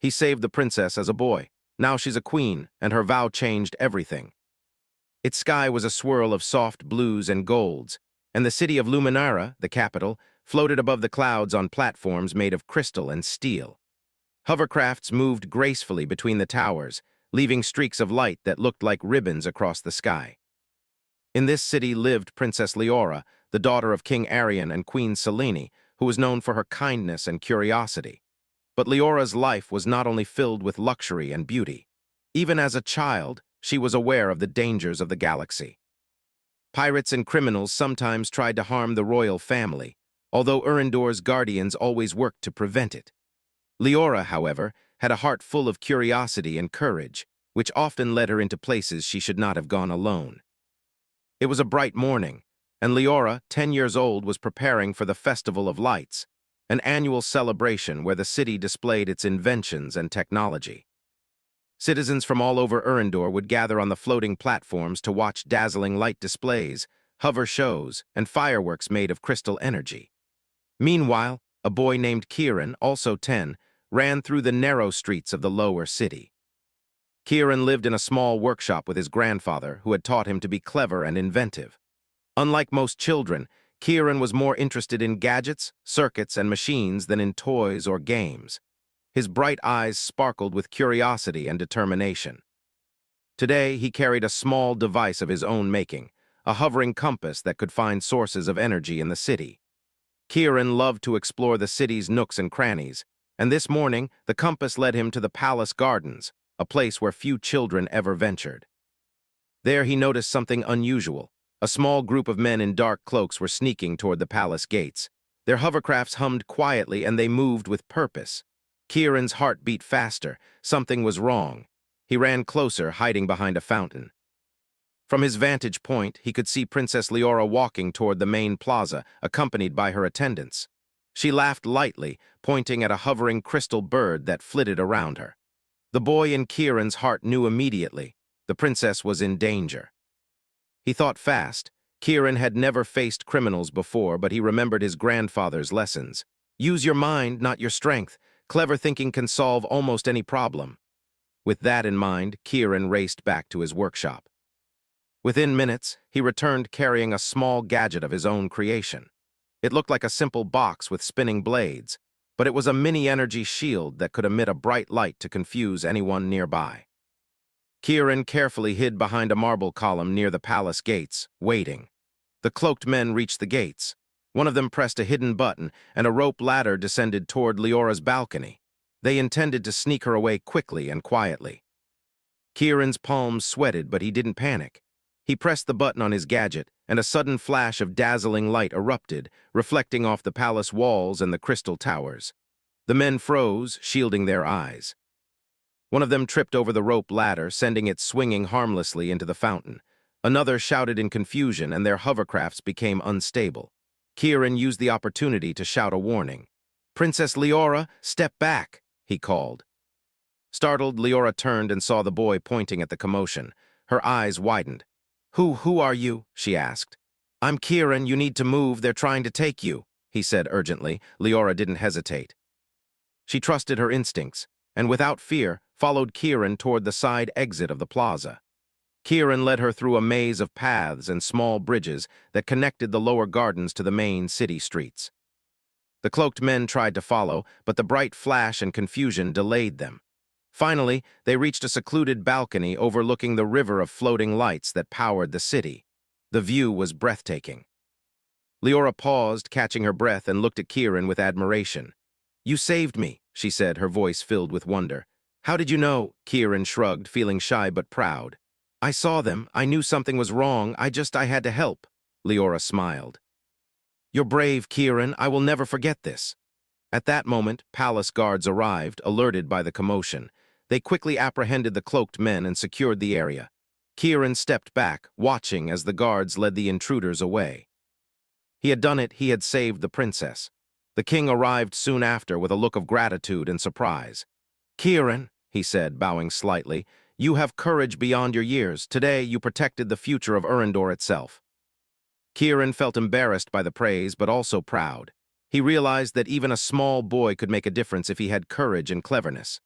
He saved the princess as a boy. Now she's a queen, and her vow changed everything. Its sky was a swirl of soft blues and golds, and the city of Luminara, the capital, floated above the clouds on platforms made of crystal and steel. Hovercrafts moved gracefully between the towers, leaving streaks of light that looked like ribbons across the sky. In this city lived Princess Leora, the daughter of King Arion and Queen Selene, who was known for her kindness and curiosity. But Leora's life was not only filled with luxury and beauty. Even as a child, she was aware of the dangers of the galaxy. Pirates and criminals sometimes tried to harm the royal family, although Erendor's guardians always worked to prevent it. Leora, however, had a heart full of curiosity and courage, which often led her into places she should not have gone alone. It was a bright morning, and Leora, 10 years old, was preparing for the Festival of Lights, an annual celebration where the city displayed its inventions and technology. Citizens from all over Erendor would gather on the floating platforms to watch dazzling light displays, hover shows, and fireworks made of crystal energy. Meanwhile, a boy named Kieran, also 10, ran through the narrow streets of the lower city. Kieran lived in a small workshop with his grandfather, who had taught him to be clever and inventive. Unlike most children, Kieran was more interested in gadgets, circuits, and machines than in toys or games. His bright eyes sparkled with curiosity and determination. Today, he carried a small device of his own making, a hovering compass that could find sources of energy in the city. Kieran loved to explore the city's nooks and crannies, and this morning, the compass led him to the palace gardens, a place where few children ever ventured. There he noticed something unusual. A small group of men in dark cloaks were sneaking toward the palace gates. Their hovercrafts hummed quietly and they moved with purpose. Kieran's heart beat faster. Something was wrong. He ran closer, hiding behind a fountain. From his vantage point, he could see Princess Leora walking toward the main plaza, accompanied by her attendants. She laughed lightly, pointing at a hovering crystal bird that flitted around her. The boy in Kieran's heart knew immediately. The princess was in danger. He thought fast. Kieran had never faced criminals before, but he remembered his grandfather's lessons. Use your mind, not your strength. Clever thinking can solve almost any problem. With that in mind, Kieran raced back to his workshop. Within minutes, he returned carrying a small gadget of his own creation. It looked like a simple box with spinning blades, but it was a mini-energy shield that could emit a bright light to confuse anyone nearby. Kieran carefully hid behind a marble column near the palace gates, waiting. The cloaked men reached the gates. One of them pressed a hidden button, and a rope ladder descended toward Leora's balcony. They intended to sneak her away quickly and quietly. Kieran's palms sweated, but he didn't panic. He pressed the button on his gadget, and a sudden flash of dazzling light erupted, reflecting off the palace walls and the crystal towers. The men froze, shielding their eyes. One of them tripped over the rope ladder, sending it swinging harmlessly into the fountain. Another shouted in confusion, and their hovercrafts became unstable. Kieran used the opportunity to shout a warning. "Princess Leora, step back," he called. Startled, Leora turned and saw the boy pointing at the commotion. Her eyes widened. Who are you?" she asked. "I'm Kieran, you need to move, they're trying to take you," he said urgently. Leora didn't hesitate. She trusted her instincts, and without fear, followed Kieran toward the side exit of the plaza. Kieran led her through a maze of paths and small bridges that connected the lower gardens to the main city streets. The cloaked men tried to follow, but the bright flash and confusion delayed them. Finally, they reached a secluded balcony overlooking the river of floating lights that powered the city. The view was breathtaking. Leora paused, catching her breath, and looked at Kieran with admiration. "You saved me," she said, her voice filled with wonder. "How did you know?" Kieran shrugged, feeling shy but proud. "I saw them. I knew something was wrong. I had to help." Leora smiled. "You're brave, Kieran. I will never forget this." At that moment, palace guards arrived, alerted by the commotion. They quickly apprehended the cloaked men and secured the area. Kieran stepped back, watching as the guards led the intruders away. He had done it. He had saved the princess. The king arrived soon after with a look of gratitude and surprise. "Kieran," he said, bowing slightly, "you have courage beyond your years. Today, you protected the future of Erendor itself." Kieran felt embarrassed by the praise, but also proud. He realized that even a small boy could make a difference if he had courage and cleverness.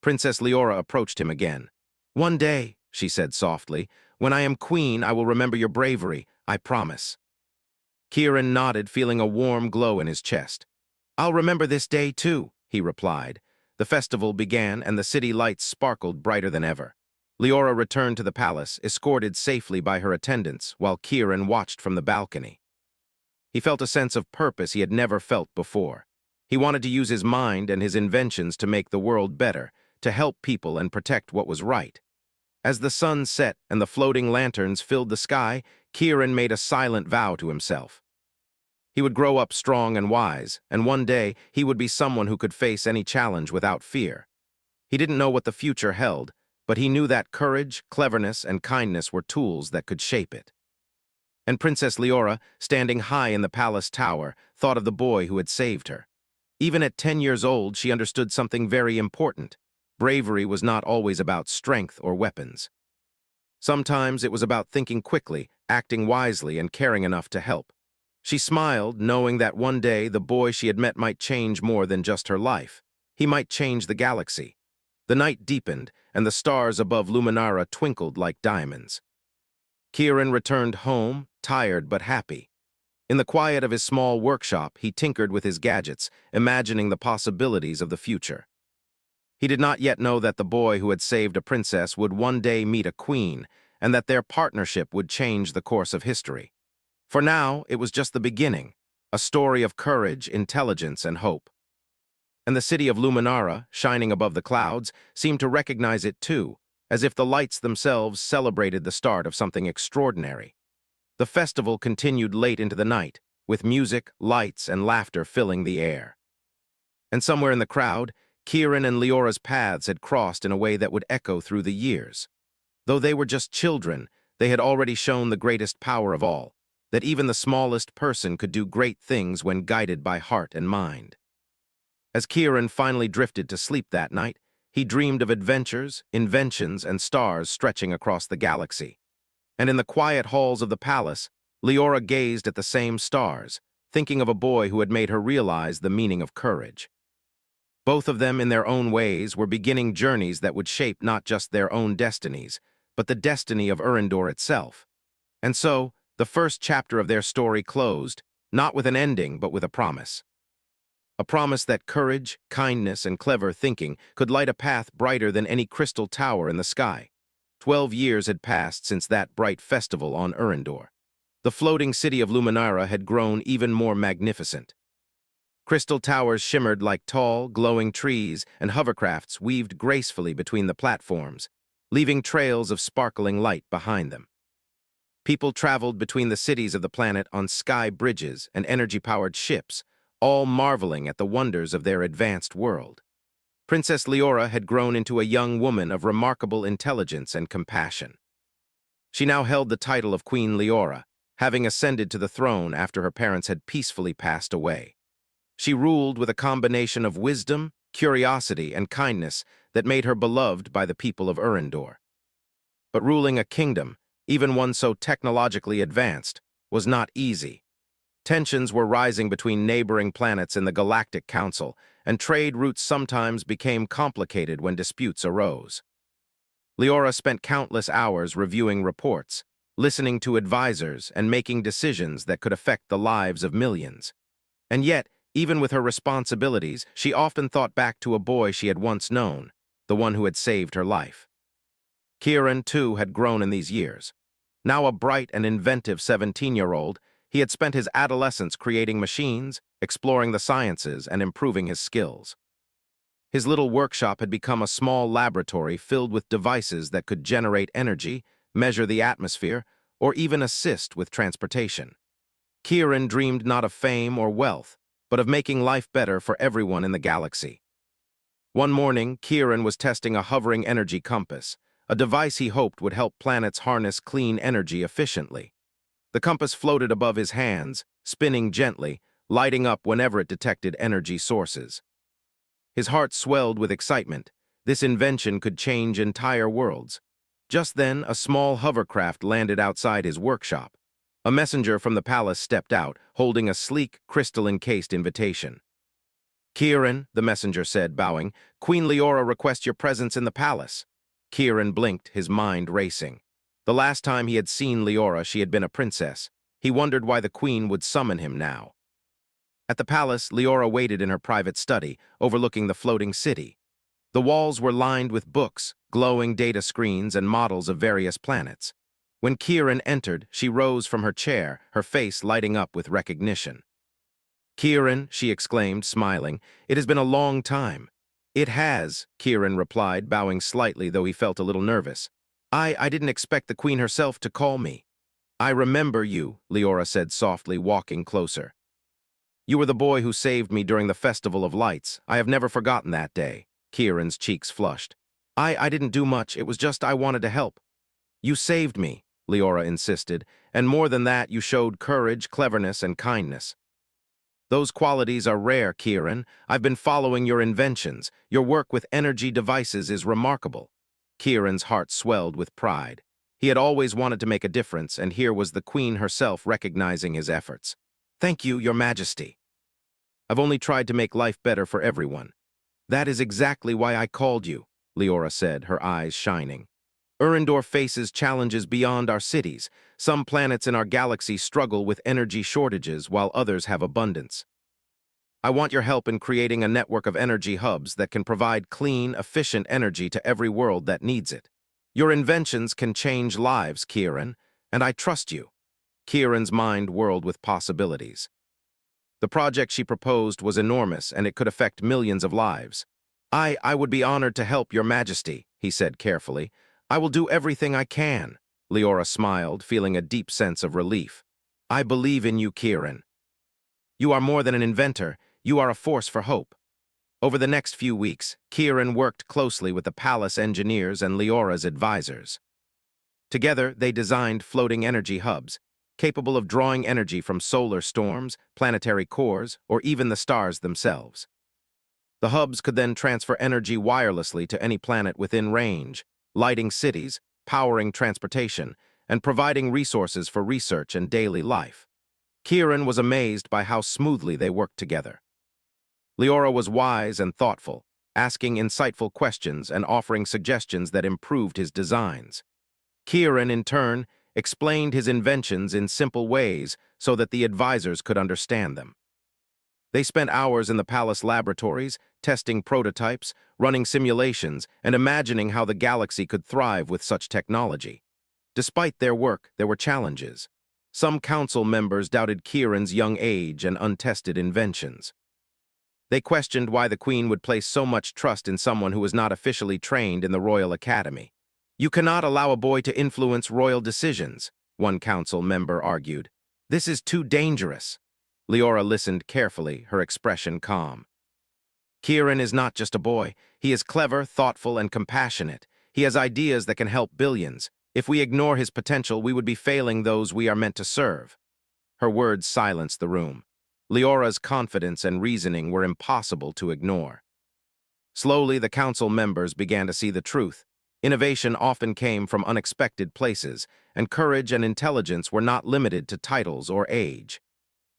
Princess Leora approached him again. "One day," she said softly, "when I am queen, I will remember your bravery, I promise." Kieran nodded, feeling a warm glow in his chest. "I'll remember this day too," he replied. The festival began, and the city lights sparkled brighter than ever. Leora returned to the palace, escorted safely by her attendants, while Kieran watched from the balcony. He felt a sense of purpose he had never felt before. He wanted to use his mind and his inventions to make the world better, to help people and protect what was right. As the sun set and the floating lanterns filled the sky, Kieran made a silent vow to himself. He would grow up strong and wise, and one day he would be someone who could face any challenge without fear. He didn't know what the future held, but he knew that courage, cleverness, and kindness were tools that could shape it. And Princess Leora, standing high in the palace tower, thought of the boy who had saved her. Even at 10 years old, she understood something very important. Bravery was not always about strength or weapons. Sometimes it was about thinking quickly, acting wisely, and caring enough to help. She smiled, knowing that one day the boy she had met might change more than just her life. He might change the galaxy. The night deepened, and the stars above Luminara twinkled like diamonds. Kieran returned home, tired but happy. In the quiet of his small workshop, he tinkered with his gadgets, imagining the possibilities of the future. He did not yet know that the boy who had saved a princess would one day meet a queen, and that their partnership would change the course of history. For now, it was just the beginning, a story of courage, intelligence, and hope. And the city of Luminara, shining above the clouds, seemed to recognize it too, as if the lights themselves celebrated the start of something extraordinary. The festival continued late into the night, with music, lights, and laughter filling the air. And somewhere in the crowd, Kieran and Leora's paths had crossed in a way that would echo through the years. Though they were just children, they had already shown the greatest power of all, that even the smallest person could do great things when guided by heart and mind. As Kieran finally drifted to sleep that night, he dreamed of adventures, inventions, and stars stretching across the galaxy. And in the quiet halls of the palace, Leora gazed at the same stars, thinking of a boy who had made her realize the meaning of courage. Both of them, in their own ways, were beginning journeys that would shape not just their own destinies, but the destiny of Erendor itself. And so, the first chapter of their story closed, not with an ending, but with a promise. A promise that courage, kindness, and clever thinking could light a path brighter than any crystal tower in the sky. 12 years had passed since that bright festival on Erendor. The floating city of Luminara had grown even more magnificent. Crystal towers shimmered like tall, glowing trees, and hovercrafts weaved gracefully between the platforms, leaving trails of sparkling light behind them. People traveled between the cities of the planet on sky bridges and energy-powered ships, all marveling at the wonders of their advanced world. Princess Leora had grown into a young woman of remarkable intelligence and compassion. She now held the title of Queen Leora, having ascended to the throne after her parents had peacefully passed away. She ruled with a combination of wisdom, curiosity, and kindness that made her beloved by the people of Erendor. But ruling a kingdom, even one so technologically advanced, was not easy. Tensions were rising between neighboring planets in the Galactic Council, and trade routes sometimes became complicated when disputes arose. Leora spent countless hours reviewing reports, listening to advisors, and making decisions that could affect the lives of millions. And yet, even with her responsibilities, she often thought back to a boy she had once known, the one who had saved her life. Kieran, too, had grown in these years. Now a bright and inventive 17-year-old, he had spent his adolescence creating machines, exploring the sciences, and improving his skills. His little workshop had become a small laboratory filled with devices that could generate energy, measure the atmosphere, or even assist with transportation. Kieran dreamed not of fame or wealth, but of making life better for everyone in the galaxy. One morning, Kieran was testing a hovering energy compass, a device he hoped would help planets harness clean energy efficiently. The compass floated above his hands, spinning gently, lighting up whenever it detected energy sources. His heart swelled with excitement. This invention could change entire worlds. Just then, a small hovercraft landed outside his workshop. A messenger from the palace stepped out, holding a sleek, crystal-encased invitation. Kieran, the messenger said, bowing, Queen Leora requests your presence in the palace. Kieran blinked, his mind racing. The last time he had seen Leora, she had been a princess. He wondered why the queen would summon him now. At the palace, Leora waited in her private study, overlooking the floating city. The walls were lined with books, glowing data screens, and models of various planets. When Kieran entered, she rose from her chair, her face lighting up with recognition. Kieran, she exclaimed, smiling, it has been a long time. It has, Kieran replied, bowing slightly, though he felt a little nervous. I didn't expect the queen herself to call me. I remember you, Leora said softly, walking closer. You were the boy who saved me during the Festival of Lights. I have never forgotten that day. Kieran's cheeks flushed. I didn't do much, it was just I wanted to help. You saved me, Leora insisted, and more than that, you showed courage, cleverness, and kindness. Those qualities are rare, Kieran. I've been following your inventions. Your work with energy devices is remarkable. Kieran's heart swelled with pride. He had always wanted to make a difference, and here was the Queen herself recognizing his efforts. Thank you, Your Majesty. I've only tried to make life better for everyone. That is exactly why I called you, Leora said, her eyes shining. Urindor faces challenges beyond our cities. Some planets in our galaxy struggle with energy shortages while others have abundance. I want your help in creating a network of energy hubs that can provide clean, efficient energy to every world that needs it. Your inventions can change lives, Kieran, and I trust you. Kieran's mind whirled with possibilities. The project she proposed was enormous, and it could affect millions of lives. I would be honored to help, Your Majesty, he said carefully. I will do everything I can. Leora smiled, feeling a deep sense of relief. I believe in you, Kieran. You are more than an inventor, you are a force for hope. Over the next few weeks, Kieran worked closely with the palace engineers and Leora's advisors. Together, they designed floating energy hubs, capable of drawing energy from solar storms, planetary cores, or even the stars themselves. The hubs could then transfer energy wirelessly to any planet within range, lighting cities, powering transportation, and providing resources for research and daily life. Kieran was amazed by how smoothly they worked together. Leora was wise and thoughtful, asking insightful questions and offering suggestions that improved his designs. Kieran, in turn, explained his inventions in simple ways so that the advisors could understand them. They spent hours in the palace laboratories, testing prototypes, running simulations, and imagining how the galaxy could thrive with such technology. Despite their work, there were challenges. Some council members doubted Kieran's young age and untested inventions. They questioned why the Queen would place so much trust in someone who was not officially trained in the Royal Academy. You cannot allow a boy to influence royal decisions, one council member argued. This is too dangerous. Leora listened carefully, her expression calm. Kieran is not just a boy. He is clever, thoughtful, and compassionate. He has ideas that can help billions. If we ignore his potential, we would be failing those we are meant to serve. Her words silenced the room. Leora's confidence and reasoning were impossible to ignore. Slowly, the council members began to see the truth. Innovation often came from unexpected places, and courage and intelligence were not limited to titles or age.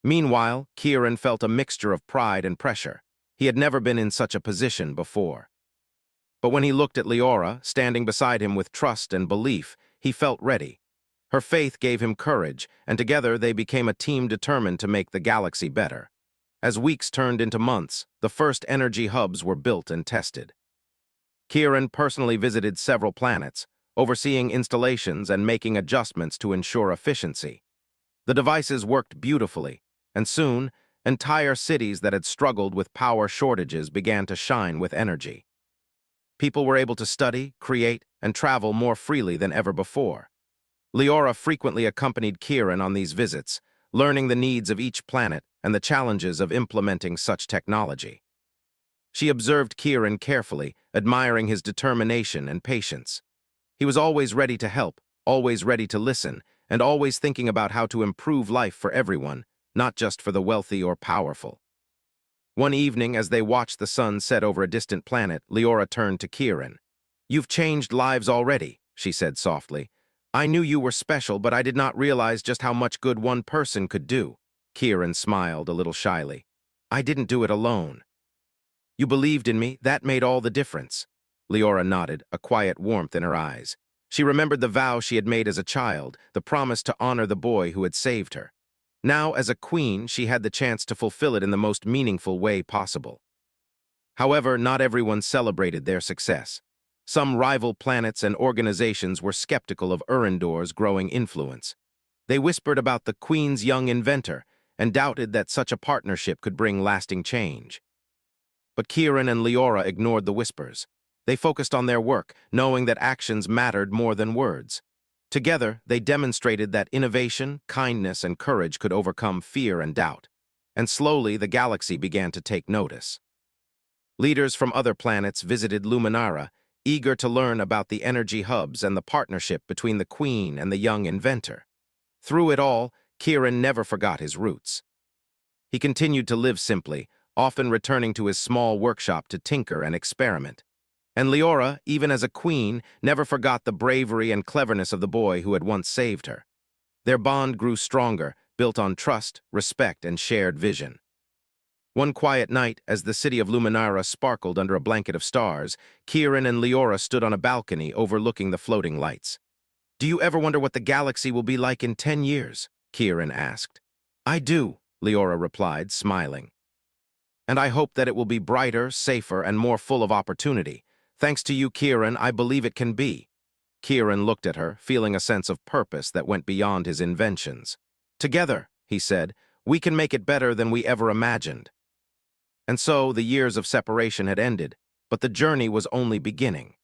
Meanwhile, Kieran felt a mixture of pride and pressure. He had never been in such a position before. But when he looked at Leora, standing beside him with trust and belief, he felt ready. Her faith gave him courage, and together they became a team determined to make the galaxy better. As weeks turned into months, the first energy hubs were built and tested. Kieran personally visited several planets, overseeing installations and making adjustments to ensure efficiency. The devices worked beautifully, and soon, entire cities that had struggled with power shortages began to shine with energy. People were able to study, create, and travel more freely than ever before. Leora frequently accompanied Kieran on these visits, learning the needs of each planet and the challenges of implementing such technology. She observed Kieran carefully, admiring his determination and patience. He was always ready to help, always ready to listen, and always thinking about how to improve life for everyone, not just for the wealthy or powerful. One evening, as they watched the sun set over a distant planet, Leora turned to Kieran. "You've changed lives already," she said softly. "I knew you were special, but I did not realize just how much good one person could do." Kieran smiled a little shyly. "I didn't do it alone." You believed in me, that made all the difference. Leora nodded, a quiet warmth in her eyes. She remembered the vow she had made as a child, the promise to honor the boy who had saved her. Now, as a queen, she had the chance to fulfill it in the most meaningful way possible. However, not everyone celebrated their success. Some rival planets and organizations were skeptical of Erendor's growing influence. They whispered about the Queen's young inventor and doubted that such a partnership could bring lasting change. But Kieran and Leora ignored the whispers. They focused on their work, knowing that actions mattered more than words. Together, they demonstrated that innovation, kindness, and courage could overcome fear and doubt. And slowly, the galaxy began to take notice. Leaders from other planets visited Luminara, eager to learn about the energy hubs and the partnership between the Queen and the young inventor. Through it all, Kieran never forgot his roots. He continued to live simply, often returning to his small workshop to tinker and experiment. And Leora, even as a queen, never forgot the bravery and cleverness of the boy who had once saved her. Their bond grew stronger, built on trust, respect, and shared vision. One quiet night, as the city of Luminara sparkled under a blanket of stars, Kieran and Leora stood on a balcony overlooking the floating lights. "Do you ever wonder what the galaxy will be like in 10 years?" Kieran asked. "I do," Leora replied, smiling. "And I hope that it will be brighter, safer, and more full of opportunity. Thanks to you, Kieran, I believe it can be." Kieran looked at her, feeling a sense of purpose that went beyond his inventions. "Together," he said, "we can make it better than we ever imagined." And so the years of separation had ended, but the journey was only beginning.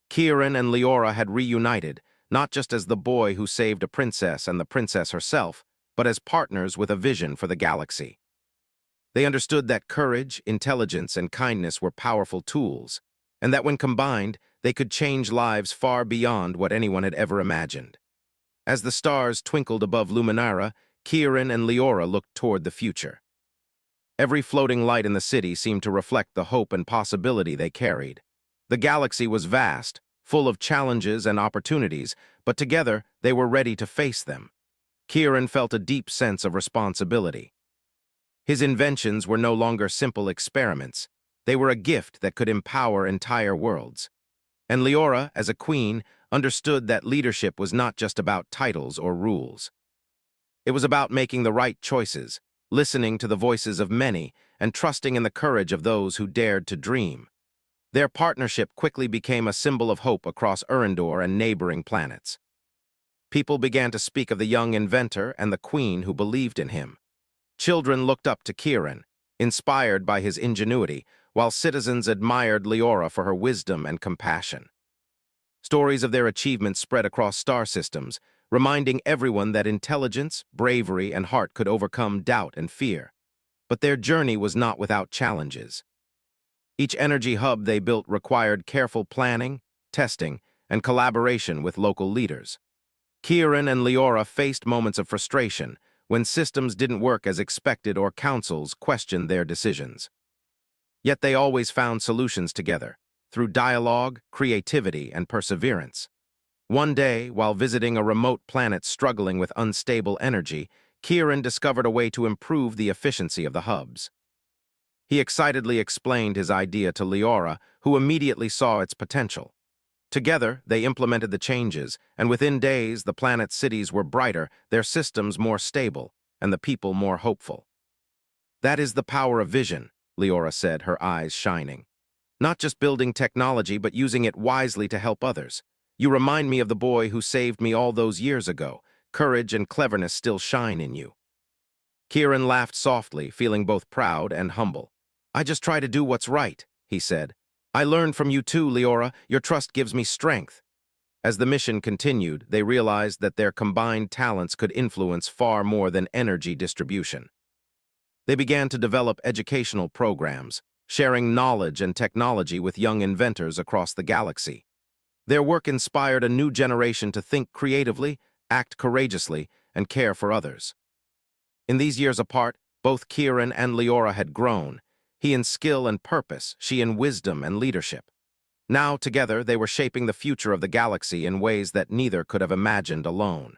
Kieran and Leora had reunited, not just as the boy who saved a princess and the princess herself, but as partners with a vision for the galaxy. They understood that courage, intelligence, and kindness were powerful tools, and that when combined, they could change lives far beyond what anyone had ever imagined. As the stars twinkled above Luminara, Kieran and Leora looked toward the future. Every floating light in the city seemed to reflect the hope and possibility they carried. The galaxy was vast, full of challenges and opportunities, but together they were ready to face them. Kieran felt a deep sense of responsibility. His inventions were no longer simple experiments. They were a gift that could empower entire worlds. And Leora, as a queen, understood that leadership was not just about titles or rules. It was about making the right choices, listening to the voices of many, and trusting in the courage of those who dared to dream. Their partnership quickly became a symbol of hope across Erendor and neighboring planets. People began to speak of the young inventor and the queen who believed in him. Children looked up to Kieran, inspired by his ingenuity, while citizens admired Leora for her wisdom and compassion. Stories of their achievements spread across star systems, reminding everyone that intelligence, bravery, and heart could overcome doubt and fear. But their journey was not without challenges. Each energy hub they built required careful planning, testing, and collaboration with local leaders. Kieran and Leora faced moments of frustration when systems didn't work as expected or councils questioned their decisions. Yet they always found solutions together, through dialogue, creativity, and perseverance. One day, while visiting a remote planet struggling with unstable energy, Kieran discovered a way to improve the efficiency of the hubs. He excitedly explained his idea to Leora, who immediately saw its potential. Together, they implemented the changes, and within days, the planet's cities were brighter, their systems more stable, and the people more hopeful. "That is the power of vision," Leora said, her eyes shining. "Not just building technology, but using it wisely to help others. You remind me of the boy who saved me all those years ago. Courage and cleverness still shine in you." Kieran laughed softly, feeling both proud and humble. "I just try to do what's right," he said. "I learned from you too, Leora. Your trust gives me strength." As the mission continued, they realized that their combined talents could influence far more than energy distribution. They began to develop educational programs, sharing knowledge and technology with young inventors across the galaxy. Their work inspired a new generation to think creatively, act courageously, and care for others. In these years apart, both Kieran and Leora had grown, he in skill and purpose, she in wisdom and leadership. Now, together, they were shaping the future of the galaxy in ways that neither could have imagined alone.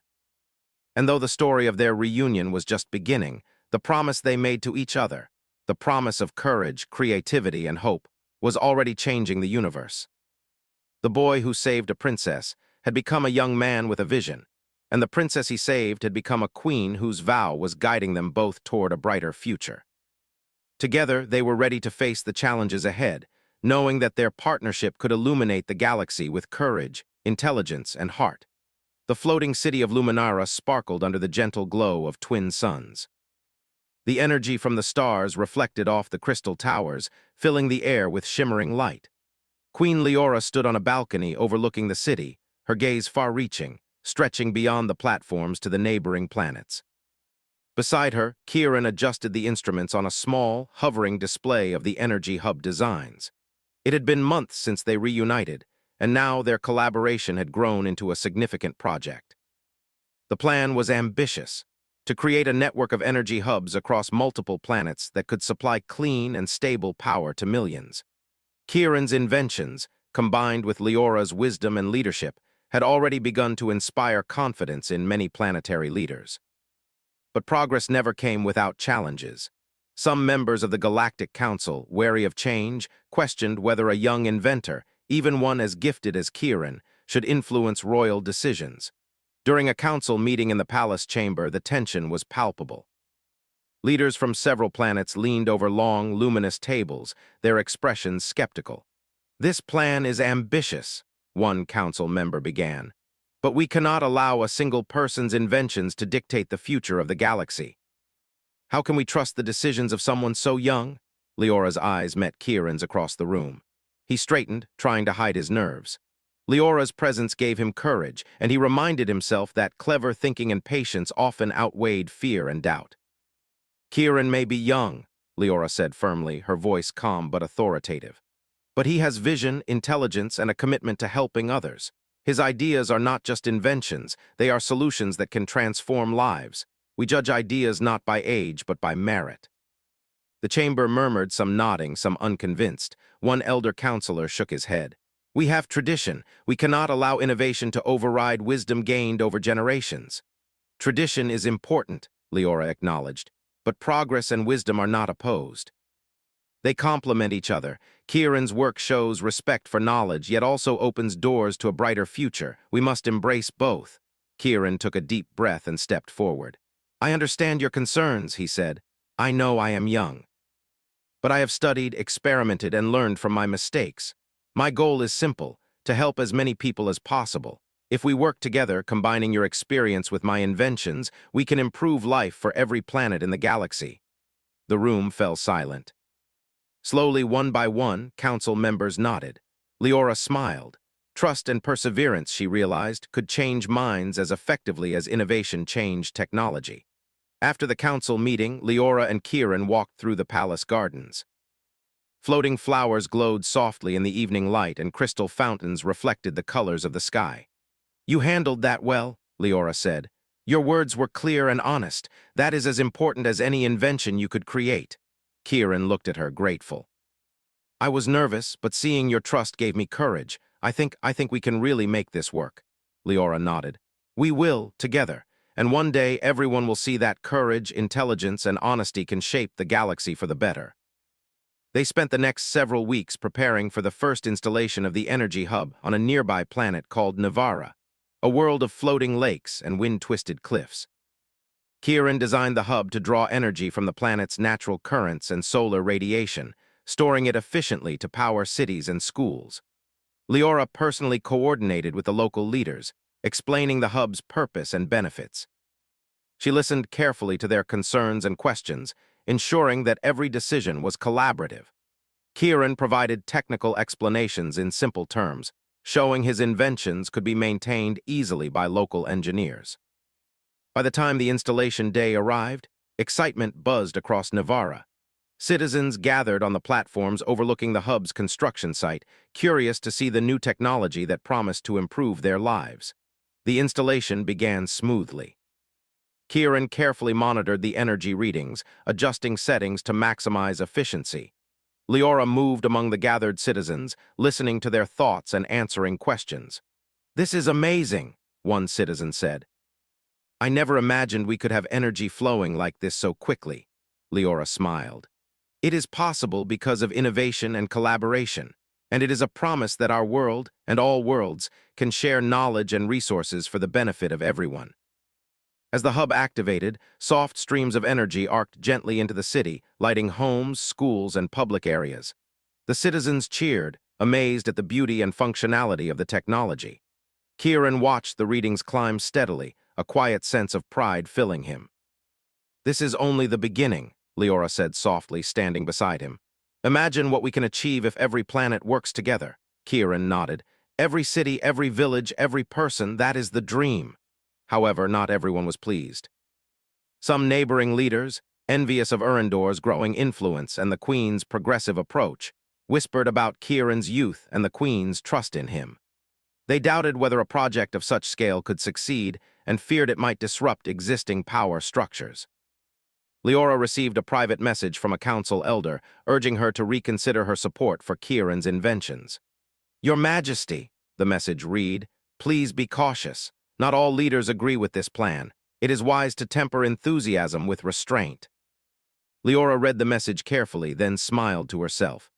And though the story of their reunion was just beginning, the promise they made to each other, the promise of courage, creativity, and hope, was already changing the universe. The boy who saved a princess had become a young man with a vision, and the princess he saved had become a queen whose vow was guiding them both toward a brighter future. Together, they were ready to face the challenges ahead, knowing that their partnership could illuminate the galaxy with courage, intelligence, and heart. The floating city of Luminara sparkled under the gentle glow of twin suns. The energy from the stars reflected off the crystal towers, filling the air with shimmering light. Queen Leora stood on a balcony overlooking the city, her gaze far-reaching, stretching beyond the platforms to the neighboring planets. Beside her, Kieran adjusted the instruments on a small, hovering display of the energy hub designs. It had been months since they reunited, and now their collaboration had grown into a significant project. The plan was ambitious, to create a network of energy hubs across multiple planets that could supply clean and stable power to millions. Kieran's inventions, combined with Leora's wisdom and leadership, had already begun to inspire confidence in many planetary leaders. But progress never came without challenges. Some members of the Galactic Council, wary of change, questioned whether a young inventor, even one as gifted as Kieran, should influence royal decisions. During a council meeting in the palace chamber, the tension was palpable. Leaders from several planets leaned over long, luminous tables, their expressions skeptical. "This plan is ambitious," one council member began. "But we cannot allow a single person's inventions to dictate the future of the galaxy." "How can we trust the decisions of someone so young?" Leora's eyes met Kieran's across the room. He straightened, trying to hide his nerves. Leora's presence gave him courage, and he reminded himself that clever thinking and patience often outweighed fear and doubt. "Kieran may be young," Leora said firmly, her voice calm but authoritative. "But he has vision, intelligence, and a commitment to helping others. His ideas are not just inventions, they are solutions that can transform lives. We judge ideas not by age, but by merit." The chamber murmured, some nodding, some unconvinced. One elder counselor shook his head. "We have tradition. We cannot allow innovation to override wisdom gained over generations." "Tradition is important," Leora acknowledged, "but progress and wisdom are not opposed. They complement each other. Kieran's work shows respect for knowledge, yet also opens doors to a brighter future. We must embrace both." Kieran took a deep breath and stepped forward. "I understand your concerns," he said. "I know I am young. But I have studied, experimented, and learned from my mistakes. My goal is simple, to help as many people as possible. If we work together, combining your experience with my inventions, we can improve life for every planet in the galaxy." The room fell silent. Slowly, one by one, council members nodded. Leora smiled. Trust and perseverance, she realized, could change minds as effectively as innovation changed technology. After the council meeting, Leora and Kieran walked through the palace gardens. Floating flowers glowed softly in the evening light, and crystal fountains reflected the colors of the sky. "You handled that well," Leora said. "Your words were clear and honest. That is as important as any invention you could create." Kieran looked at her, grateful. "I was nervous, but seeing your trust gave me courage. I think we can really make this work." Leora nodded. "We will, together. And one day, everyone will see that courage, intelligence, and honesty can shape the galaxy for the better." They spent the next several weeks preparing for the first installation of the energy hub on a nearby planet called Navara, a world of floating lakes and wind-twisted cliffs. Kieran designed the hub to draw energy from the planet's natural currents and solar radiation, storing it efficiently to power cities and schools. Leora personally coordinated with the local leaders, explaining the hub's purpose and benefits. She listened carefully to their concerns and questions, ensuring that every decision was collaborative. Kieran provided technical explanations in simple terms, showing his inventions could be maintained easily by local engineers. By the time the installation day arrived, excitement buzzed across Navara. Citizens gathered on the platforms overlooking the hub's construction site, curious to see the new technology that promised to improve their lives. The installation began smoothly. Kieran carefully monitored the energy readings, adjusting settings to maximize efficiency. Leora moved among the gathered citizens, listening to their thoughts and answering questions. "This is amazing," one citizen said. "I never imagined we could have energy flowing like this so quickly." Leora smiled. It is possible because of innovation and collaboration, and it is a promise that our world, and all worlds, can share knowledge and resources for the benefit of everyone. As the hub activated, soft streams of energy arced gently into the city, lighting homes, schools, and public areas. The citizens cheered, amazed at the beauty and functionality of the technology. Kieran watched the readings climb steadily, a quiet sense of pride filling him. "This is only the beginning," Leora said softly, standing beside him. "Imagine what we can achieve if every planet works together." Kieran nodded. "Every city, every village, every person, that is the dream." However, not everyone was pleased. Some neighboring leaders, envious of Erendor's growing influence and the Queen's progressive approach, whispered about Kieran's youth and the Queen's trust in him. They doubted whether a project of such scale could succeed and feared it might disrupt existing power structures. Leora received a private message from a council elder urging her to reconsider her support for Kieran's inventions. "Your Majesty," the message read, "please be cautious. Not all leaders agree with this plan. It is wise to temper enthusiasm with restraint." Leora read the message carefully, then smiled to herself.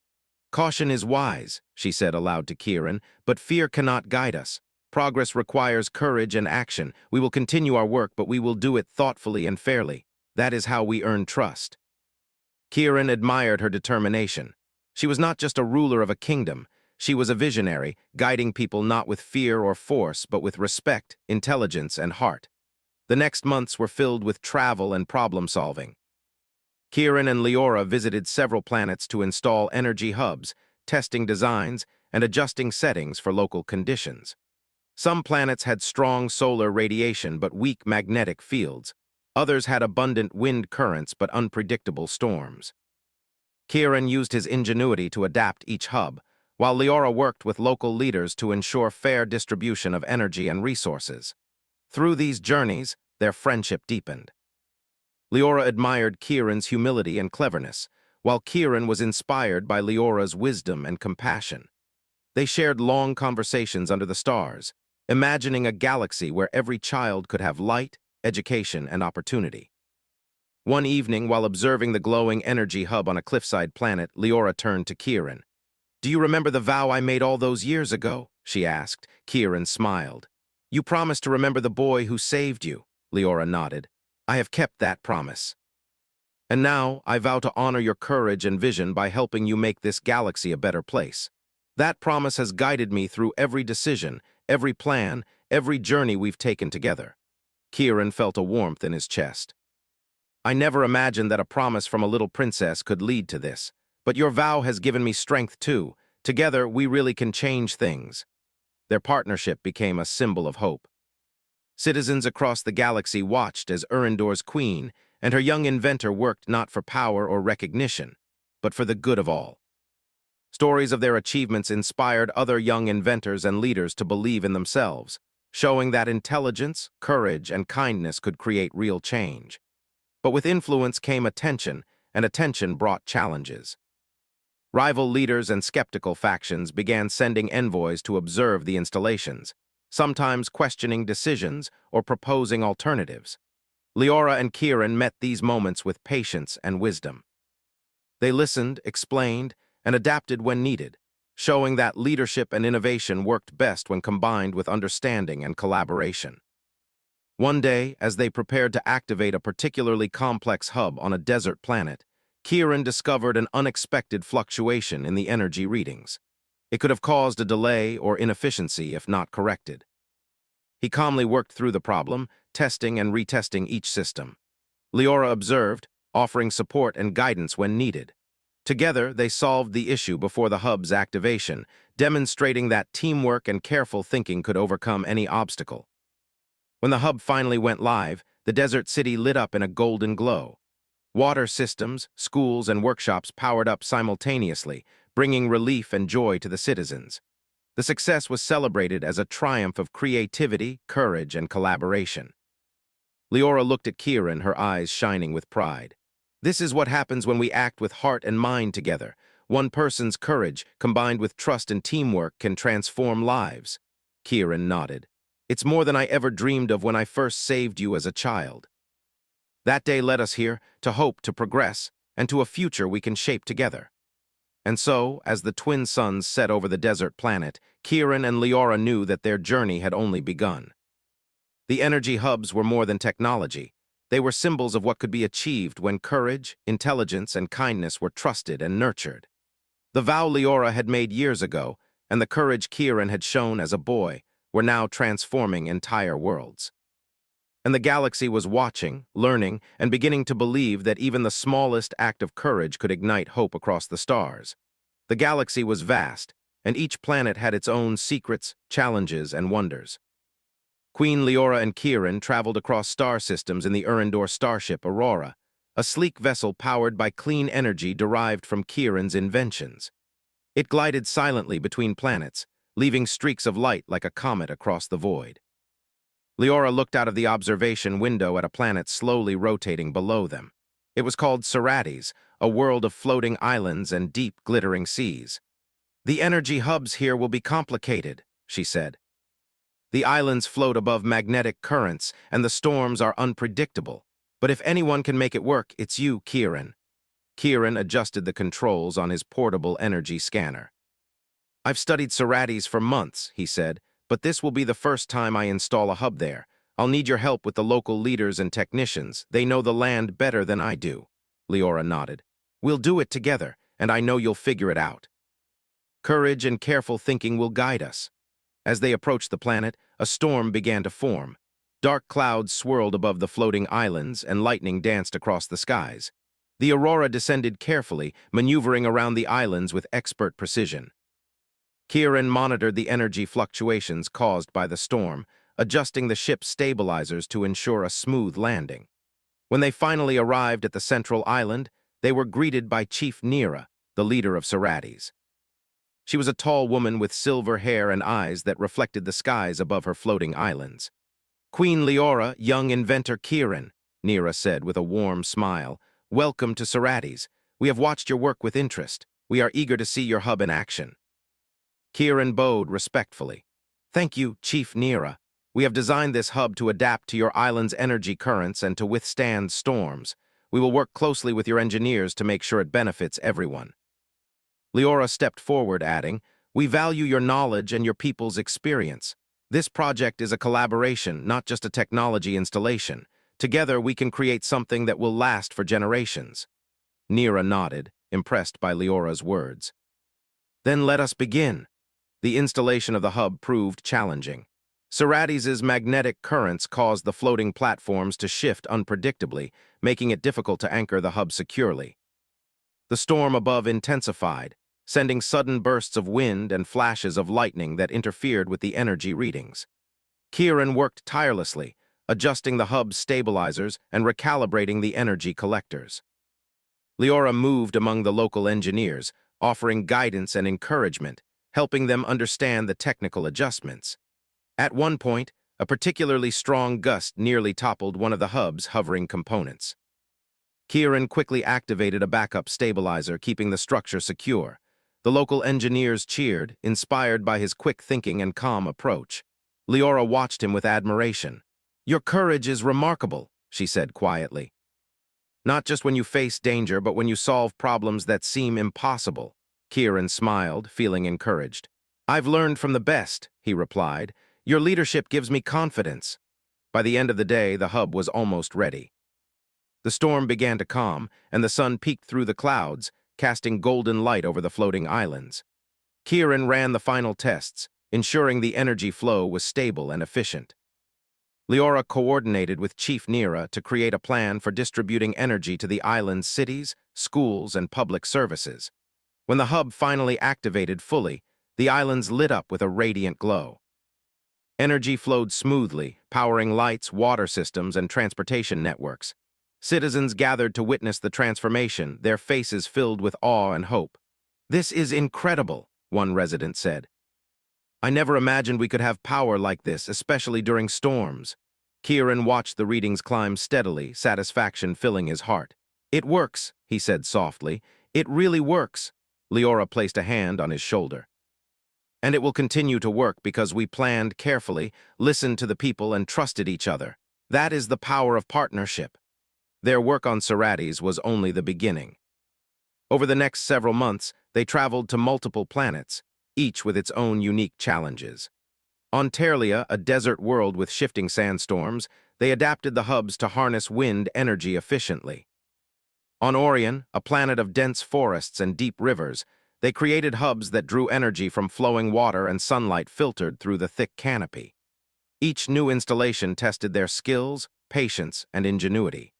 "Caution is wise," she said aloud to Kieran, "but fear cannot guide us. Progress requires courage and action. We will continue our work, but we will do it thoughtfully and fairly. That is how we earn trust." Kieran admired her determination. She was not just a ruler of a kingdom. She was a visionary, guiding people not with fear or force, but with respect, intelligence, and heart. The next months were filled with travel and problem-solving. Kieran and Leora visited several planets to install energy hubs, testing designs, and adjusting settings for local conditions. Some planets had strong solar radiation but weak magnetic fields. Others had abundant wind currents but unpredictable storms. Kieran used his ingenuity to adapt each hub, while Leora worked with local leaders to ensure fair distribution of energy and resources. Through these journeys, their friendship deepened. Leora admired Kieran's humility and cleverness, while Kieran was inspired by Leora's wisdom and compassion. They shared long conversations under the stars, imagining a galaxy where every child could have light, education, and opportunity. One evening, while observing the glowing energy hub on a cliffside planet, Leora turned to Kieran. "Do you remember the vow I made all those years ago?" she asked. Kieran smiled. "You promised to remember the boy who saved you." Leora nodded. "I have kept that promise. And now, I vow to honor your courage and vision by helping you make this galaxy a better place. That promise has guided me through every decision, every plan, every journey we've taken together." Kieran felt a warmth in his chest. "I never imagined that a promise from a little princess could lead to this. But your vow has given me strength too. Together, we really can change things." Their partnership became a symbol of hope. Citizens across the galaxy watched as Erendor's queen and her young inventor worked not for power or recognition, but for the good of all. Stories of their achievements inspired other young inventors and leaders to believe in themselves, showing that intelligence, courage, and kindness could create real change. But with influence came attention, and attention brought challenges. Rival leaders and skeptical factions began sending envoys to observe the installations, sometimes questioning decisions or proposing alternatives. Leora and Kieran met these moments with patience and wisdom. They listened, explained, and adapted when needed, showing that leadership and innovation worked best when combined with understanding and collaboration. One day, as they prepared to activate a particularly complex hub on a desert planet, Kieran discovered an unexpected fluctuation in the energy readings. It could have caused a delay or inefficiency if not corrected. He calmly worked through the problem, testing and retesting each system. Leora observed, offering support and guidance when needed. Together, they solved the issue before the hub's activation, demonstrating that teamwork and careful thinking could overcome any obstacle. When the hub finally went live, the desert city lit up in a golden glow. Water systems, schools, and workshops powered up simultaneously, bringing relief and joy to the citizens. The success was celebrated as a triumph of creativity, courage, and collaboration. Leora looked at Kieran, her eyes shining with pride. "This is what happens when we act with heart and mind together. One person's courage, combined with trust and teamwork, can transform lives." Kieran nodded. "It's more than I ever dreamed of when I first saved you as a child." That day led us here, to hope, to progress, and to a future we can shape together. And so, as the twin suns set over the desert planet, Kieran and Leora knew that their journey had only begun. The energy hubs were more than technology. They were symbols of what could be achieved when courage, intelligence, and kindness were trusted and nurtured. The vow Leora had made years ago, and the courage Kieran had shown as a boy, were now transforming entire worlds. And the galaxy was watching, learning, and beginning to believe that even the smallest act of courage could ignite hope across the stars. The galaxy was vast, and each planet had its own secrets, challenges, and wonders. Queen Leora and Kieran traveled across star systems in the Urindor starship Aurora, a sleek vessel powered by clean energy derived from Kieran's inventions. It glided silently between planets, leaving streaks of light like a comet across the void. Leora looked out of the observation window at a planet slowly rotating below them. It was called Seratis, a world of floating islands and deep, glittering seas. "The energy hubs here will be complicated," she said. "The islands float above magnetic currents, and the storms are unpredictable. But if anyone can make it work, it's you, Kieran." Kieran adjusted the controls on his portable energy scanner. "I've studied Seratis for months," he said, "but this will be the first time I install a hub there. I'll need your help with the local leaders and technicians. They know the land better than I do." Leora nodded. "We'll do it together, and I know you'll figure it out. Courage and careful thinking will guide us." As they approached the planet, a storm began to form. Dark clouds swirled above the floating islands, and lightning danced across the skies. The Aurora descended carefully, maneuvering around the islands with expert precision. Kieran monitored the energy fluctuations caused by the storm, adjusting the ship's stabilizers to ensure a smooth landing. When they finally arrived at the central island, they were greeted by Chief Nira, the leader of Seratis. She was a tall woman with silver hair and eyes that reflected the skies above her floating islands. "Queen Leora, young inventor Kieran," Nira said with a warm smile, "welcome to Seratis. We have watched your work with interest. We are eager to see your hub in action." Kieran bowed respectfully. "Thank you, Chief Nira. We have designed this hub to adapt to your island's energy currents and to withstand storms. We will work closely with your engineers to make sure it benefits everyone." Leora stepped forward, adding, "We value your knowledge and your people's experience. This project is a collaboration, not just a technology installation. Together, we can create something that will last for generations." Nira nodded, impressed by Leora's words. "Then let us begin." The installation of the hub proved challenging. Seratis's magnetic currents caused the floating platforms to shift unpredictably, making it difficult to anchor the hub securely. The storm above intensified, sending sudden bursts of wind and flashes of lightning that interfered with the energy readings. Kieran worked tirelessly, adjusting the hub's stabilizers and recalibrating the energy collectors. Leora moved among the local engineers, offering guidance and encouragement, helping them understand the technical adjustments. At one point, a particularly strong gust nearly toppled one of the hub's hovering components. Kieran quickly activated a backup stabilizer, keeping the structure secure. The local engineers cheered, inspired by his quick thinking and calm approach. Leora watched him with admiration. "Your courage is remarkable," she said quietly. "Not just when you face danger, but when you solve problems that seem impossible." Kieran smiled, feeling encouraged. "I've learned from the best," he replied. "Your leadership gives me confidence." By the end of the day, the hub was almost ready. The storm began to calm, and the sun peeked through the clouds, casting golden light over the floating islands. Kieran ran the final tests, ensuring the energy flow was stable and efficient. Leora coordinated with Chief Nira to create a plan for distributing energy to the island's cities, schools, and public services. When the hub finally activated fully, the islands lit up with a radiant glow. Energy flowed smoothly, powering lights, water systems, and transportation networks. Citizens gathered to witness the transformation, their faces filled with awe and hope. "This is incredible," one resident said. "I never imagined we could have power like this, especially during storms." Kieran watched the readings climb steadily, satisfaction filling his heart. "It works," he said softly. "It really works." Leora placed a hand on his shoulder. "And it will continue to work because we planned carefully, listened to the people, and trusted each other. That is the power of partnership." Their work on Seratis was only the beginning. Over the next several months, they traveled to multiple planets, each with its own unique challenges. On Terlia, a desert world with shifting sandstorms, they adapted the hubs to harness wind energy efficiently. On Orion, a planet of dense forests and deep rivers, they created hubs that drew energy from flowing water and sunlight filtered through the thick canopy. Each new installation tested their skills, patience, and ingenuity.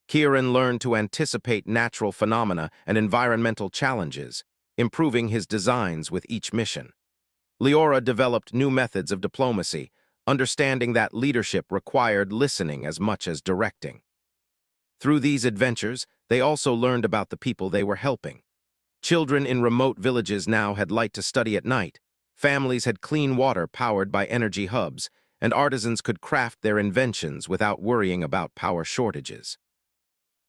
Kieran learned to anticipate natural phenomena and environmental challenges, improving his designs with each mission. Leora developed new methods of diplomacy, understanding that leadership required listening as much as directing. Through these adventures, they also learned about the people they were helping. Children in remote villages now had light to study at night, families had clean water powered by energy hubs, and artisans could craft their inventions without worrying about power shortages.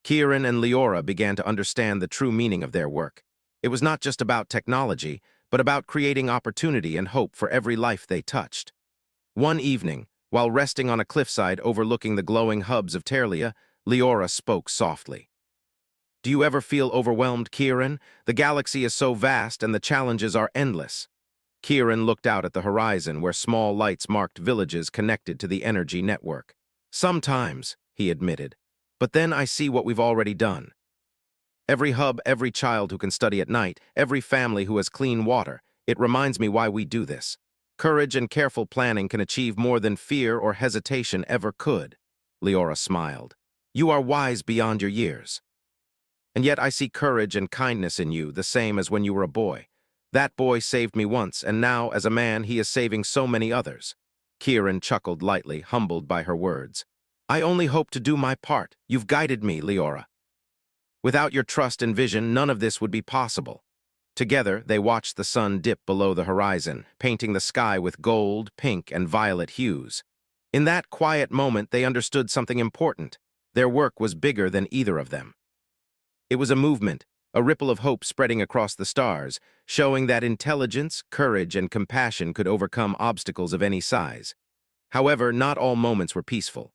Kieran and Leora began to understand the true meaning of their work. It was not just about technology, but about creating opportunity and hope for every life they touched. One evening, while resting on a cliffside overlooking the glowing hubs of Terlia, Leora spoke softly. "Do you ever feel overwhelmed, Kieran? The galaxy is so vast and the challenges are endless." Kieran looked out at the horizon where small lights marked villages connected to the energy network. "Sometimes," he admitted, "but then I see what we've already done. Every hub, every child who can study at night, every family who has clean water, it reminds me why we do this. Courage and careful planning can achieve more than fear or hesitation ever could." Leora smiled. "You are wise beyond your years. And yet I see courage and kindness in you, the same as when you were a boy. That boy saved me once, and now, as a man, he is saving so many others." Kieran chuckled lightly, humbled by her words. "I only hope to do my part. You've guided me, Leora. Without your trust and vision, none of this would be possible." Together, they watched the sun dip below the horizon, painting the sky with gold, pink, and violet hues. In that quiet moment, they understood something important. Their work was bigger than either of them. It was a movement, a ripple of hope spreading across the stars, showing that intelligence, courage, and compassion could overcome obstacles of any size. However, not all moments were peaceful.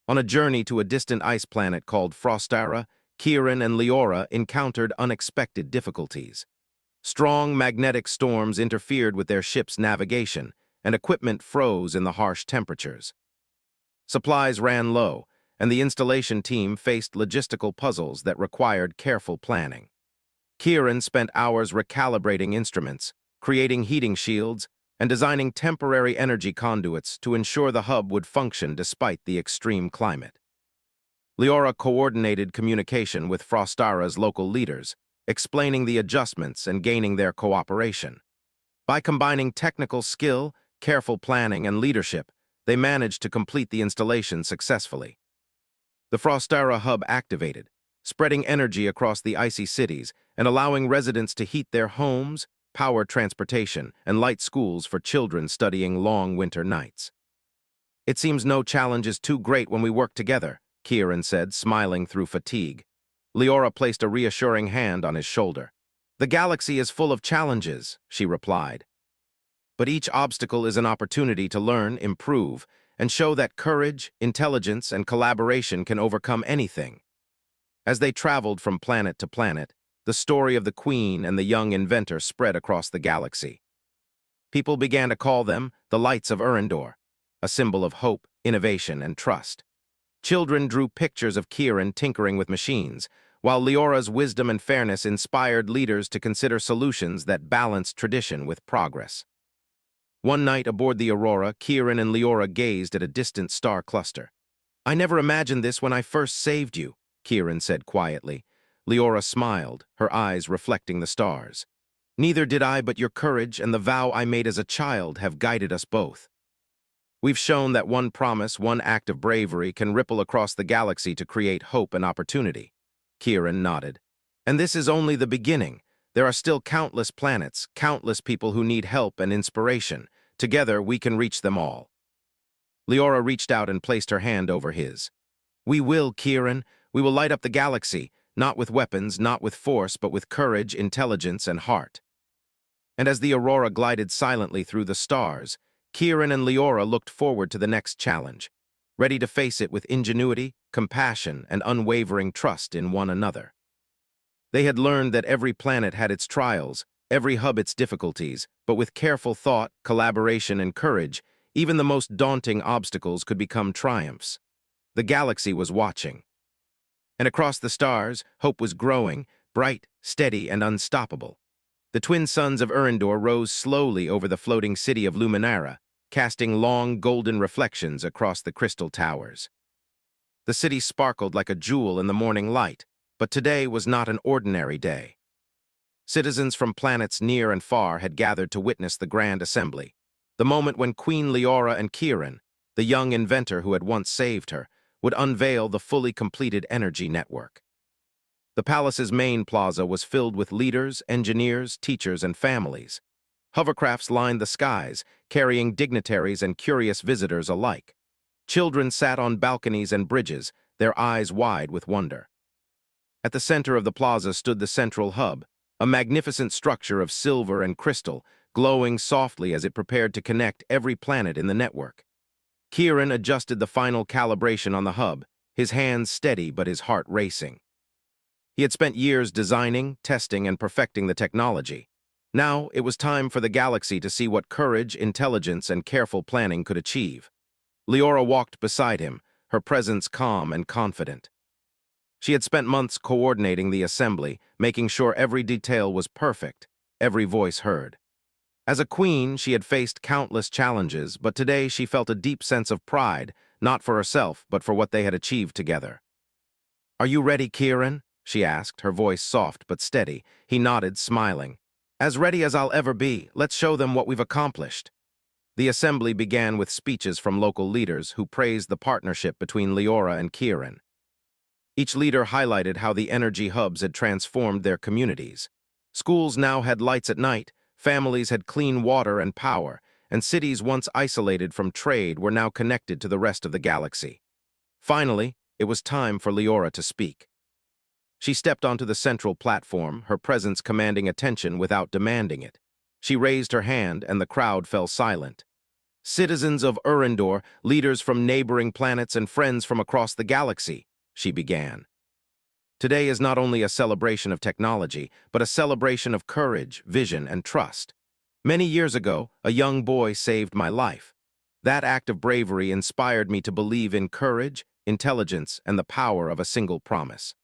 On a journey to a distant ice planet called Frostara, Kieran and Leora encountered unexpected difficulties. Strong magnetic storms interfered with their ship's navigation, and equipment froze in the harsh temperatures. Supplies ran low, and the installation team faced logistical puzzles that required careful planning. Kieran spent hours recalibrating instruments, creating heating shields, and designing temporary energy conduits to ensure the hub would function despite the extreme climate. Leora coordinated communication with Frostara's local leaders, explaining the adjustments and gaining their cooperation. By combining technical skill, careful planning, and leadership, they managed to complete the installation successfully. The Frostara hub activated, spreading energy across the icy cities and allowing residents to heat their homes, power transportation, and light schools for children studying long winter nights. "It seems no challenge is too great when we work together," Kieran said, smiling through fatigue. Leora placed a reassuring hand on his shoulder. "The galaxy is full of challenges," she replied. "But each obstacle is an opportunity to learn, improve, and show that courage, intelligence, and collaboration can overcome anything." As they traveled from planet to planet, the story of the Queen and the young inventor spread across the galaxy. People began to call them the Lights of Urendor, a symbol of hope, innovation, and trust. Children drew pictures of Kieran tinkering with machines, while Leora's wisdom and fairness inspired leaders to consider solutions that balanced tradition with progress. One night aboard the Aurora, Kieran and Leora gazed at a distant star cluster. "I never imagined this when I first saved you," Kieran said quietly. Leora smiled, her eyes reflecting the stars. "Neither did I, but your courage and the vow I made as a child have guided us both. We've shown that one promise, one act of bravery can ripple across the galaxy to create hope and opportunity." Kieran nodded. "And this is only the beginning. There are still countless planets, countless people who need help and inspiration. Together, we can reach them all." Leora reached out and placed her hand over his. "We will, Kieran. We will light up the galaxy, not with weapons, not with force, but with courage, intelligence, and heart." And as the Aurora glided silently through the stars, Kieran and Leora looked forward to the next challenge, ready to face it with ingenuity, compassion, and unwavering trust in one another. They had learned that every planet had its trials, every hub its difficulties, but with careful thought, collaboration, and courage, even the most daunting obstacles could become triumphs. The galaxy was watching. And across the stars, hope was growing, bright, steady, and unstoppable. The twin suns of Erendor rose slowly over the floating city of Luminara, casting long, golden reflections across the crystal towers. The city sparkled like a jewel in the morning light, but today was not an ordinary day. Citizens from planets near and far had gathered to witness the grand assembly, the moment when Queen Leora and Kieran, the young inventor who had once saved her, would unveil the fully completed energy network. The palace's main plaza was filled with leaders, engineers, teachers, and families. Hovercrafts lined the skies, carrying dignitaries and curious visitors alike. Children sat on balconies and bridges, their eyes wide with wonder. At the center of the plaza stood the central hub, a magnificent structure of silver and crystal, glowing softly as it prepared to connect every planet in the network. Kieran adjusted the final calibration on the hub, his hands steady but his heart racing. He had spent years designing, testing, and perfecting the technology. Now it was time for the galaxy to see what courage, intelligence, and careful planning could achieve. Leora walked beside him, her presence calm and confident. She had spent months coordinating the assembly, making sure every detail was perfect, every voice heard. As a queen, she had faced countless challenges, but today she felt a deep sense of pride, not for herself, but for what they had achieved together. "Are you ready, Kieran?" she asked, her voice soft but steady. He nodded, smiling. "As ready as I'll ever be. Let's show them what we've accomplished." The assembly began with speeches from local leaders who praised the partnership between Leora and Kieran. Each leader highlighted how the energy hubs had transformed their communities. Schools now had lights at night, families had clean water and power, and cities once isolated from trade were now connected to the rest of the galaxy. Finally, it was time for Leora to speak. She stepped onto the central platform, her presence commanding attention without demanding it. She raised her hand, and the crowd fell silent. "Citizens of Erendor, leaders from neighboring planets, and friends from across the galaxy," she began. "Today is not only a celebration of technology, but a celebration of courage, vision, and trust. Many years ago, a young boy saved my life. That act of bravery inspired me to believe in courage, intelligence, and the power of a single promise.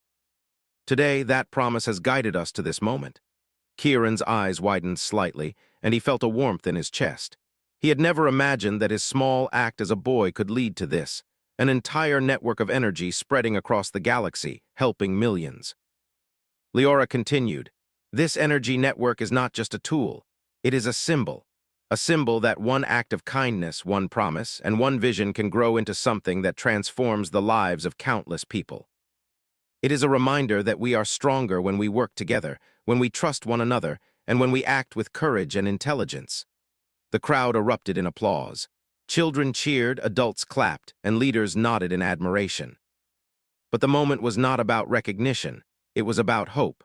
Today, that promise has guided us to this moment." Kieran's eyes widened slightly, and he felt a warmth in his chest. He had never imagined that his small act as a boy could lead to this, an entire network of energy spreading across the galaxy, helping millions. Leora continued, "This energy network is not just a tool. It is a symbol that one act of kindness, one promise, and one vision can grow into something that transforms the lives of countless people. It is a reminder that we are stronger when we work together, when we trust one another, and when we act with courage and intelligence." The crowd erupted in applause. Children cheered, adults clapped, and leaders nodded in admiration. But the moment was not about recognition. It was about hope.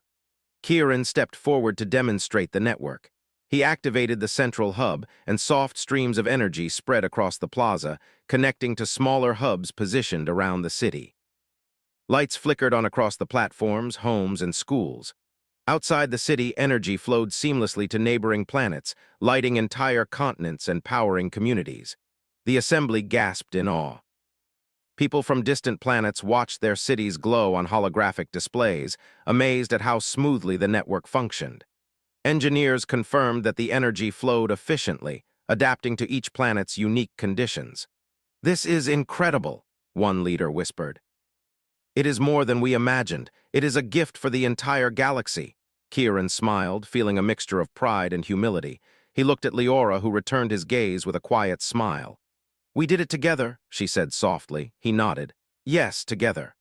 Kieran stepped forward to demonstrate the network. He activated the central hub, and soft streams of energy spread across the plaza, connecting to smaller hubs positioned around the city. Lights flickered on across the platforms, homes, and schools. Outside the city, energy flowed seamlessly to neighboring planets, lighting entire continents and powering communities. The assembly gasped in awe. People from distant planets watched their cities glow on holographic displays, amazed at how smoothly the network functioned. Engineers confirmed that the energy flowed efficiently, adapting to each planet's unique conditions. "This is incredible," one leader whispered. "It is more than we imagined. It is a gift for the entire galaxy." Kieran smiled, feeling a mixture of pride and humility. He looked at Leora, who returned his gaze with a quiet smile. "We did it together," she said softly. He nodded. "Yes, together."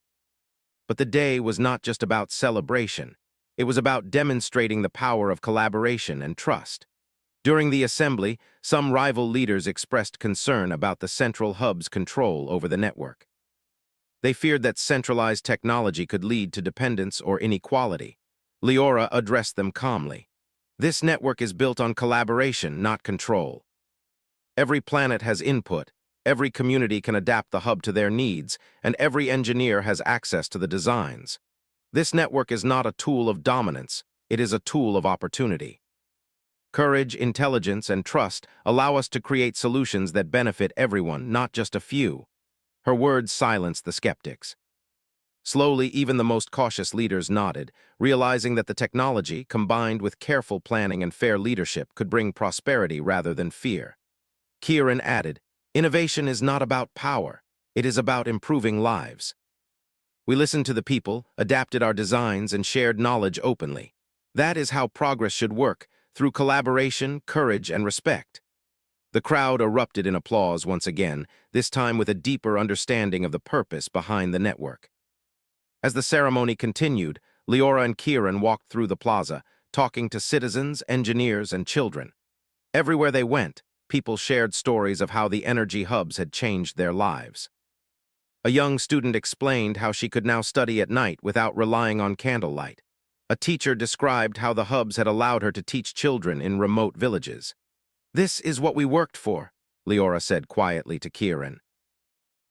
But the day was not just about celebration. It was about demonstrating the power of collaboration and trust. During the assembly, some rival leaders expressed concern about the central hub's control over the network. They feared that centralized technology could lead to dependence or inequality. Leora addressed them calmly. "This network is built on collaboration, not control. Every planet has input, every community can adapt the hub to their needs, and every engineer has access to the designs. This network is not a tool of dominance, it is a tool of opportunity. Courage, intelligence, and trust allow us to create solutions that benefit everyone, not just a few. Her words silenced the skeptics. Slowly, even the most cautious leaders nodded, realizing that the technology, combined with careful planning and fair leadership, could bring prosperity rather than fear. Kieran added, "Innovation is not about power, it is about improving lives." We listened to the people, adapted our designs, and shared knowledge openly. That is how progress should work, through collaboration, courage, and respect. The crowd erupted in applause once again, this time with a deeper understanding of the purpose behind the network. As the ceremony continued, Leora and Kieran walked through the plaza, talking to citizens, engineers, and children. Everywhere they went, people shared stories of how the energy hubs had changed their lives. A young student explained how she could now study at night without relying on candlelight. A teacher described how the hubs had allowed her to teach children in remote villages. "This is what we worked for," Leora said quietly to Kieran.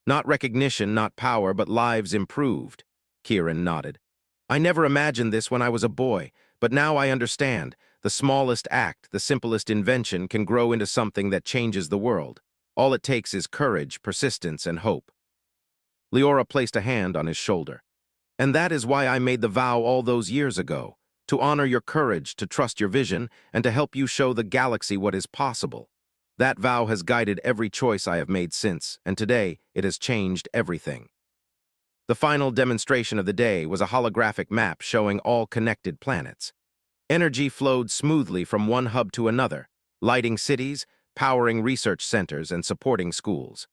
"Not recognition, not power, but lives improved," Kieran nodded. "I never imagined this when I was a boy, but now I understand. The smallest act, the simplest invention can grow into something that changes the world. All it takes is courage, persistence, and hope." Leora placed a hand on his shoulder. "And that is why I made the vow all those years ago, to honor your courage, to trust your vision, and to help you show the galaxy what is possible. That vow has guided every choice I have made since, and today it has changed everything." The final demonstration of the day was a holographic map showing all connected planets. Energy flowed smoothly from one hub to another, lighting cities, powering research centers, and supporting schools.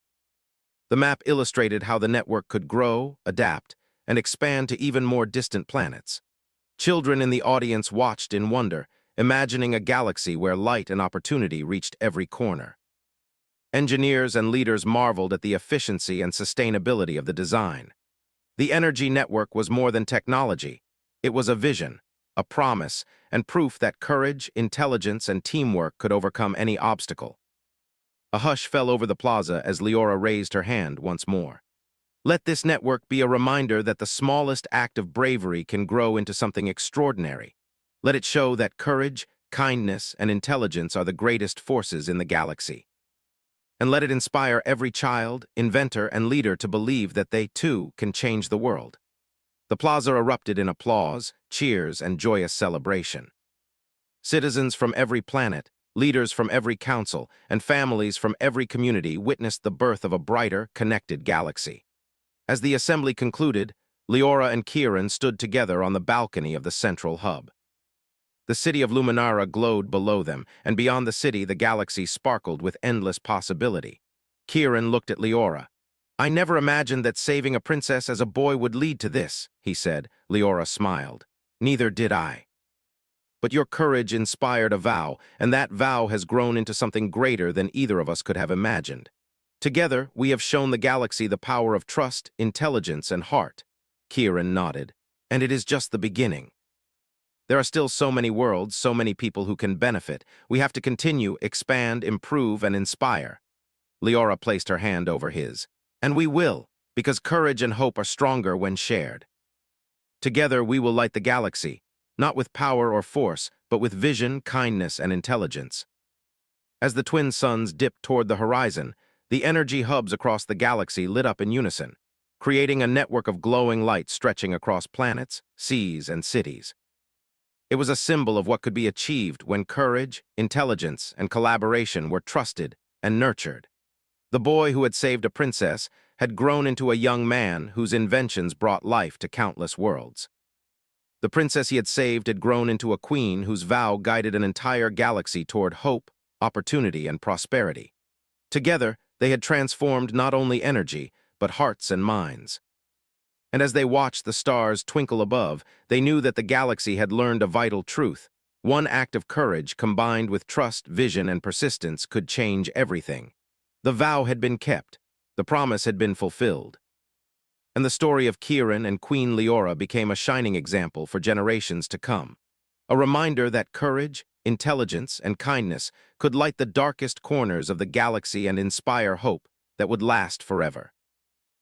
The map illustrated how the network could grow, adapt, and expand to even more distant planets. Children in the audience watched in wonder, imagining a galaxy where light and opportunity reached every corner. Engineers and leaders marveled at the efficiency and sustainability of the design. The energy network was more than technology. It was a vision, a promise, and proof that courage, intelligence, and teamwork could overcome any obstacle. A hush fell over the plaza as Leora raised her hand once more. "Let this network be a reminder that the smallest act of bravery can grow into something extraordinary. Let it show that courage, kindness, and intelligence are the greatest forces in the galaxy. And let it inspire every child, inventor, and leader to believe that they, too, can change the world." The plaza erupted in applause, cheers, and joyous celebration. Citizens from every planet, leaders from every council, and families from every community witnessed the birth of a brighter, connected galaxy. As the assembly concluded, Leora and Kieran stood together on the balcony of the central hub. The city of Luminara glowed below them, and beyond the city the galaxy sparkled with endless possibility. Kieran looked at Leora. "I never imagined that saving a princess as a boy would lead to this," he said. Leora smiled. "Neither did I. But your courage inspired a vow, and that vow has grown into something greater than either of us could have imagined. Together, we have shown the galaxy the power of trust, intelligence, and heart." Kieran nodded. "And it is just the beginning. There are still so many worlds, so many people who can benefit. We have to continue, expand, improve, and inspire." Leora placed her hand over his. "And we will, because courage and hope are stronger when shared. Together, we will light the galaxy, not with power or force, but with vision, kindness, and intelligence." As the twin suns dipped toward the horizon, the energy hubs across the galaxy lit up in unison, creating a network of glowing light stretching across planets, seas, and cities. It was a symbol of what could be achieved when courage, intelligence, and collaboration were trusted and nurtured. The boy who had saved a princess had grown into a young man whose inventions brought life to countless worlds. The princess he had saved had grown into a queen whose vow guided an entire galaxy toward hope, opportunity, and prosperity. Together, they had transformed not only energy, but hearts and minds. And as they watched the stars twinkle above, they knew that the galaxy had learned a vital truth. One act of courage combined with trust, vision, and persistence could change everything. The vow had been kept. The promise had been fulfilled. And the story of Kieran and Queen Leora became a shining example for generations to come. A reminder that courage, intelligence, and kindness could light the darkest corners of the galaxy and inspire hope that would last forever.